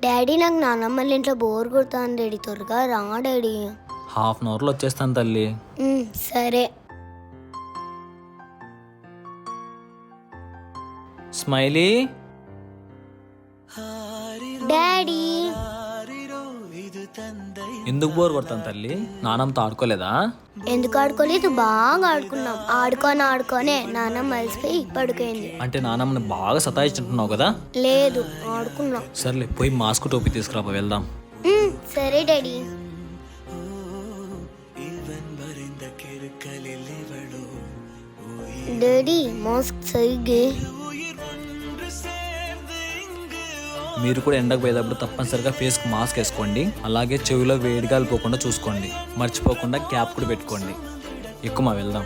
Daddy నాకు నాన్నమ్మ ఇంట్లో బోర్ కొడుతుంది డాడీ, త్వరగా రా డాడీ. హాఫ్ అన్ అవర్లో వచ్చేస్తాను తల్లి. సరే. స్మైలీ. డాడీ ఎందుకు బోర్ కొడతాను తల్లి? నాన్నమ్మతో ఆడుకోలేదా? ఎందుకు ఆడుకోలేదు, బాగా ఆడుకున్నాం. ఆడుకోనే నాన్నమ్మ అలసిపోయి పడుకోయింది. అంటే నాన్నమ్మని బాగా సతాయించుంటున్నావు కదా? లేదు, ఆడుకున్నాం. సర్లే, పోయి మాస్క్ టోపీ తీసుకురా, వెళ్దాం. సరే డాడీ. డాడీ మాస్క్ సరిగ్గా. మీరు కూడా ఎండకు పోయేటప్పుడు తప్పనిసరిగా ఫేస్కి మాస్క్ వేసుకోండి. అలాగే చెవిలో వేడిగాలు పోకుండా చూసుకోండి. మర్చిపోకుండా క్యాప్ కూడా పెట్టుకోండి. ఎక్కువ వెళ్దాం.